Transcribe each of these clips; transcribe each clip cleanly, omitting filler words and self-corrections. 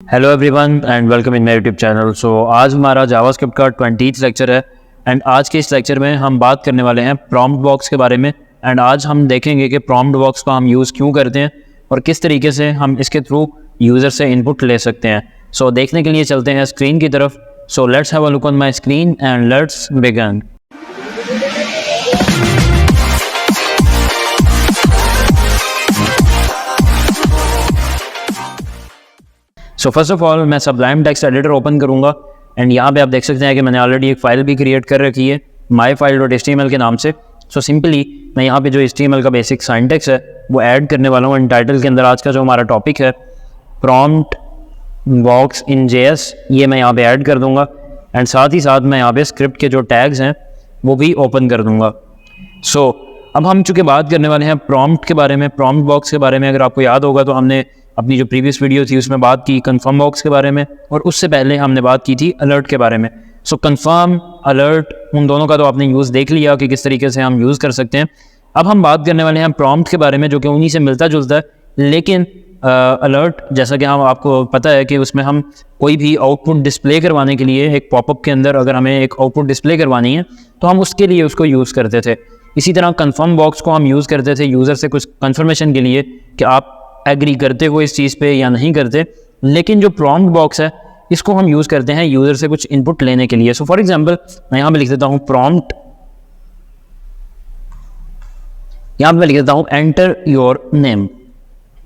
Hello everyone and welcome in my YouTube channel. So आज हमारा JavaScript का 20th lecture है एंड आज के इस लेक्चर में हम बात करने वाले हैं प्रॉम्प्ट बॉक्स के बारे में। एंड आज हम देखेंगे कि प्रॉम्प्ट बॉक्स को हम यूज़ क्यों करते हैं और किस तरीके से हम इसके थ्रू यूज़र से इनपुट ले सकते हैं। सो देखने के लिए चलते हैं स्क्रीन की तरफ। So let's have a look on my screen and let's begin. So first of all मैं सबलाइम टेक्स्ट एडिटर ओपन करूंगा एंड यहाँ पे आप देख सकते हैं कि मैंने ऑलरेडी एक फ़ाइल भी क्रिएट कर रखी है myfile.html के नाम से। सो सिंपली मैं यहाँ पे जो HTML का बेसिक सिंटैक्स है वो ऐड करने वाला हूँ। एंड टाइटल के अंदर आज का जो हमारा टॉपिक है प्रॉम्प्ट बॉक्स इन JS, ये मैं यहाँ पे ऐड कर दूँगा। एंड साथ ही साथ मैं यहाँ पे स्क्रिप्ट के जो टैग्स हैं वो भी ओपन कर दूँगा। सो अब हम चूँकि बात करने वाले हैं प्रॉम्प्ट के बारे में, प्रॉम्प्ट बॉक्स के बारे में। अगर आपको याद होगा तो हमने अपनी जो प्रीवियस वीडियो थी उसमें बात की कन्फर्म बॉक्स के बारे में और उससे पहले हमने बात की थी अलर्ट के बारे में। सो कन्फर्म, अलर्ट, उन दोनों का तो आपने यूज़ देख लिया कि किस तरीके से हम यूज़ कर सकते हैं। अब हम बात करने वाले हैं प्रॉम्प्ट के बारे में, जो कि उन्हीं से मिलता जुलता है। लेकिन अलर्ट, जैसा कि हम आपको पता है कि उसमें हम कोई भी आउटपुट डिस्प्ले करवाने के लिए एक पॉपअप के अंदर अगर हमें एक आउटपुट डिस्प्ले करवानी है तो हम उसके लिए उसको यूज़ करते थे। इसी तरह कन्फर्म बॉक्स को हम यूज़ करते थे यूज़र से कुछ कन्फर्मेशन के लिए कि आप एग्री करते हो इस चीज़ पे या नहीं करते। लेकिन जो प्रॉम्प्ट बॉक्स है इसको हम यूज़ करते हैं यूज़र से कुछ इनपुट लेने के लिए। सो फॉर एग्जांपल मैं यहाँ पे लिख देता हूँ प्रॉम्प्ट, यहाँ पे लिख देता हूँ एंटर योर नेम,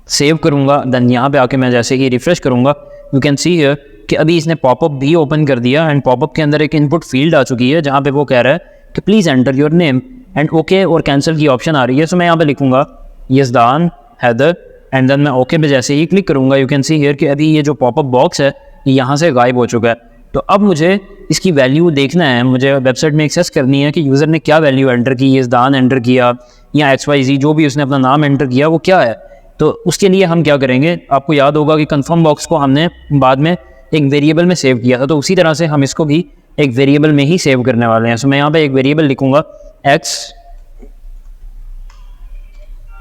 सेव करूँगा। देन यहाँ पे आके मैं जैसे ही रिफ्रेश करूँगा यू कैन सी हियर कि अभी इसने पॉपअप भी ओपन कर दिया एंड पॉपअप के अंदर एक इनपुट फील्ड आ चुकी है जहाँ पे वो कह रहा है कि please enter your name and okay और कैंसिल की ऑप्शन आ रही है। सो मैं यहाँ पे लिखूँगा यज़दान हैदर एंड देन मैं ओके पे जैसे ही क्लिक करूँगा यू कैन सी हियर कि अभी ये जो पॉपअप बॉक्स है ये यहाँ से गायब हो चुका है। तो अब मुझे इसकी वैल्यू देखना है, मुझे वेबसाइट में एक्सेस करनी है कि यूज़र ने क्या वैल्यू एंटर की, यज़दान एंटर किया या XYZ जो भी उसने अपना नाम एंटर किया वो क्या है। तो उसके लिए हम क्या करेंगे, आपको याद होगा कि कन्फर्म बॉक्स को हमने बाद में एक वेरिएबल में सेव किया था, तो उसी तरह से हम इसको भी एक वेरिएबल में ही सेव करने वाले हैं। सो मैं यहाँ पे एक वेरिएबल लिखूँगा x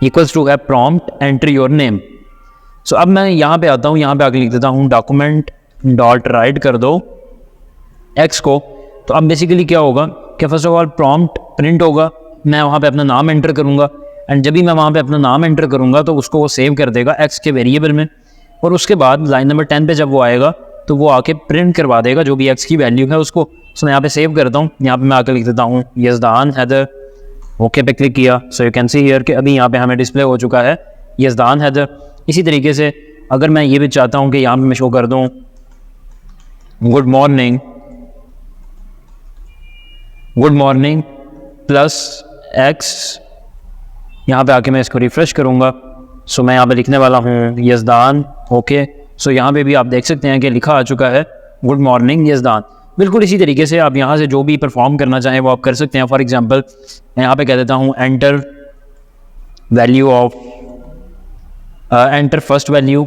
इक्वल्स टू है प्रॉम्प्ट एंटर योर नेम। सो अब मैं यहाँ पे आता हूँ, यहाँ पे आके लिख देता हूँ डॉक्यूमेंट डॉट राइट कर दो x को। तो अब बेसिकली क्या होगा कि first of all prompt print होगा, मैं वहाँ पे अपना नाम एंटर करूँगा एंड जब भी मैं वहाँ पे अपना नाम एंटर करूँगा तो उसको वो सेव कर देगा x के वेरिएबल में। और उसके बाद लाइन नंबर 10 पे जब वो आएगा तो वो आके प्रिंट करवा देगा जो भी x की वैल्यू है उसको। सो मैं यहाँ पे सेव करता हूँ, यहाँ पे मैं आकर लिख देता हूँ यज़दान हैदर, ओके पे क्लिक किया। So you can see here कि अभी यहाँ पे हमें डिस्प्ले हो चुका है यज़दान हैदर। इसी तरीके से अगर मैं ये भी चाहता हूँ कि यहाँ पे मैं शो कर दूँ good morning, good morning plus x, यहाँ पे आके मैं इसको रिफ्रेश करूँगा। सो मैं यहाँ पे लिखने वाला हूँ यज़दान, ओके। सो यहाँ पे भी आप देख सकते हैं कि लिखा आ चुका है गुड मॉर्निंग यज़दान। बिल्कुल इसी तरीके से आप यहाँ से जो भी परफॉर्म करना चाहें वो आप कर सकते हैं। फॉर एग्जांपल मैं यहाँ पे कह देता हूँ enter value of enter first value.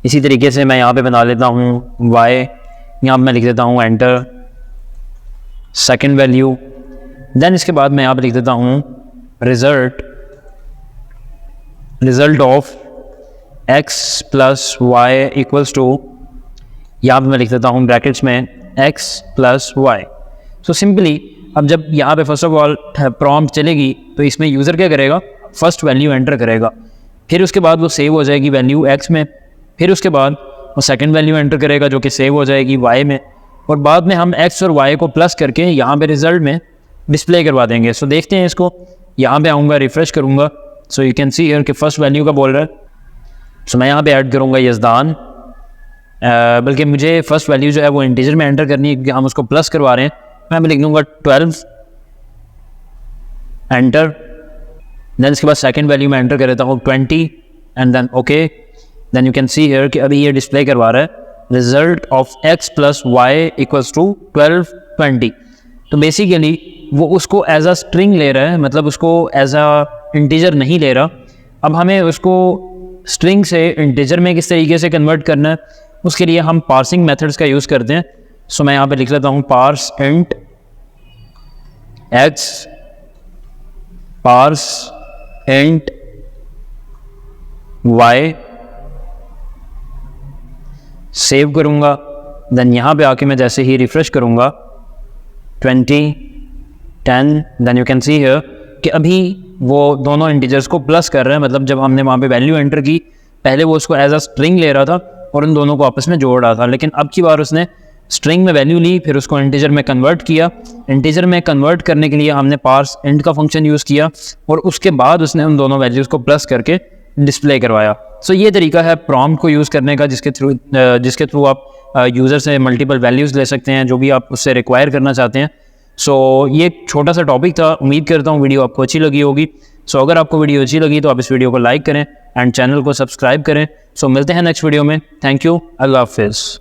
इसी तरीके से मैं यहाँ पे बना लेता हूँ y, यहाँ पे मैं लिख देता हूँ एंटर सेकंड वैल्यू। देन इसके बाद मैं यहाँ पे लिख देता हूँ result of x plus y equals to, यहाँ पे मैं लिख देता हूँ ब्रैकेट्स में x plus y. So simply अब जब यहाँ पे फर्स्ट ऑफ ऑल प्रॉम्प्ट चलेगी तो इसमें यूज़र क्या करेगा, फर्स्ट वैल्यू एंटर करेगा, फिर उसके बाद वो सेव हो जाएगी वैल्यू x में, फिर उसके बाद वो सेकंड वैल्यू एंटर करेगा जो कि सेव हो जाएगी y में, और बाद में हम x और y को प्लस करके यहाँ पे रिजल्ट में डिस्प्ले करवा देंगे। सो देखते हैं इसको, यहाँ पे आऊँगा रिफ्रेश करूँगा। So you can see here कि फर्स्ट वैल्यू का बोल रहा है। सो मैं यहाँ पे ऐड करूँगा यज़दान, बल्कि मुझे फर्स्ट वैल्यू जो है वो इंटीजर में एंटर करनी है क्योंकि हम उसको प्लस करवा रहे हैं। मैं लिख दूँगा 12 एंटर, देन इसके बाद सेकंड वैल्यू में एंटर कर देता हूँ 20 and then okay. Then you can see here कि अभी ये डिस्प्ले करवा रहा है result of x plus y equals to 12 20। तो बेसिकली वो उसको एज अ स्ट्रिंग ले रहा है, मतलब उसको एज अ इंटीजर नहीं ले रहा। अब हमें उसको स्ट्रिंग से इंटीजर में किस तरीके से कन्वर्ट करना है उसके लिए हम पार्सिंग मेथड्स का यूज़ करते हैं। सो मैं यहाँ पे लिख लेता हूँ parse int x, parse int y save करूँगा, देन यहाँ पे आके मैं जैसे ही रिफ़्रेश करूँगा 20 10, then you can see here कि अभी वो दोनों इंटीजर्स को प्लस कर रहे हैं। मतलब जब हमने वहाँ पे वैल्यू एंटर की, पहले वो उसको एज अ स्ट्रिंग ले रहा था और उन दोनों को आपस में जोड़ रहा था, लेकिन अब की बार उसने स्ट्रिंग में वैल्यू ली, फिर उसको इंटीजर में कन्वर्ट किया। इंटीजर में कन्वर्ट करने के लिए हमने पार्स इंट का फंक्शन यूज़ किया और उसके बाद उसने उन दोनों वैल्यूज़ को प्लस करके डिस्प्ले करवाया। सो ये तरीका है प्रॉम्प्ट को यूज़ करने का, जिसके थ्रू आप यूज़र से मल्टीपल वैल्यूज़ ले सकते हैं जो भी आप उससे रिक्वायर करना चाहते हैं। सो ये एक छोटा सा टॉपिक था, उम्मीद करता हूँ वीडियो आपको अच्छी लगी होगी। सो अगर आपको वीडियो अच्छी लगी तो आप इस वीडियो को लाइक करें एंड चैनल को सब्सक्राइब करें। सो मिलते हैं नेक्स्ट वीडियो में। थैंक यू, अल्लाह हाफिज़।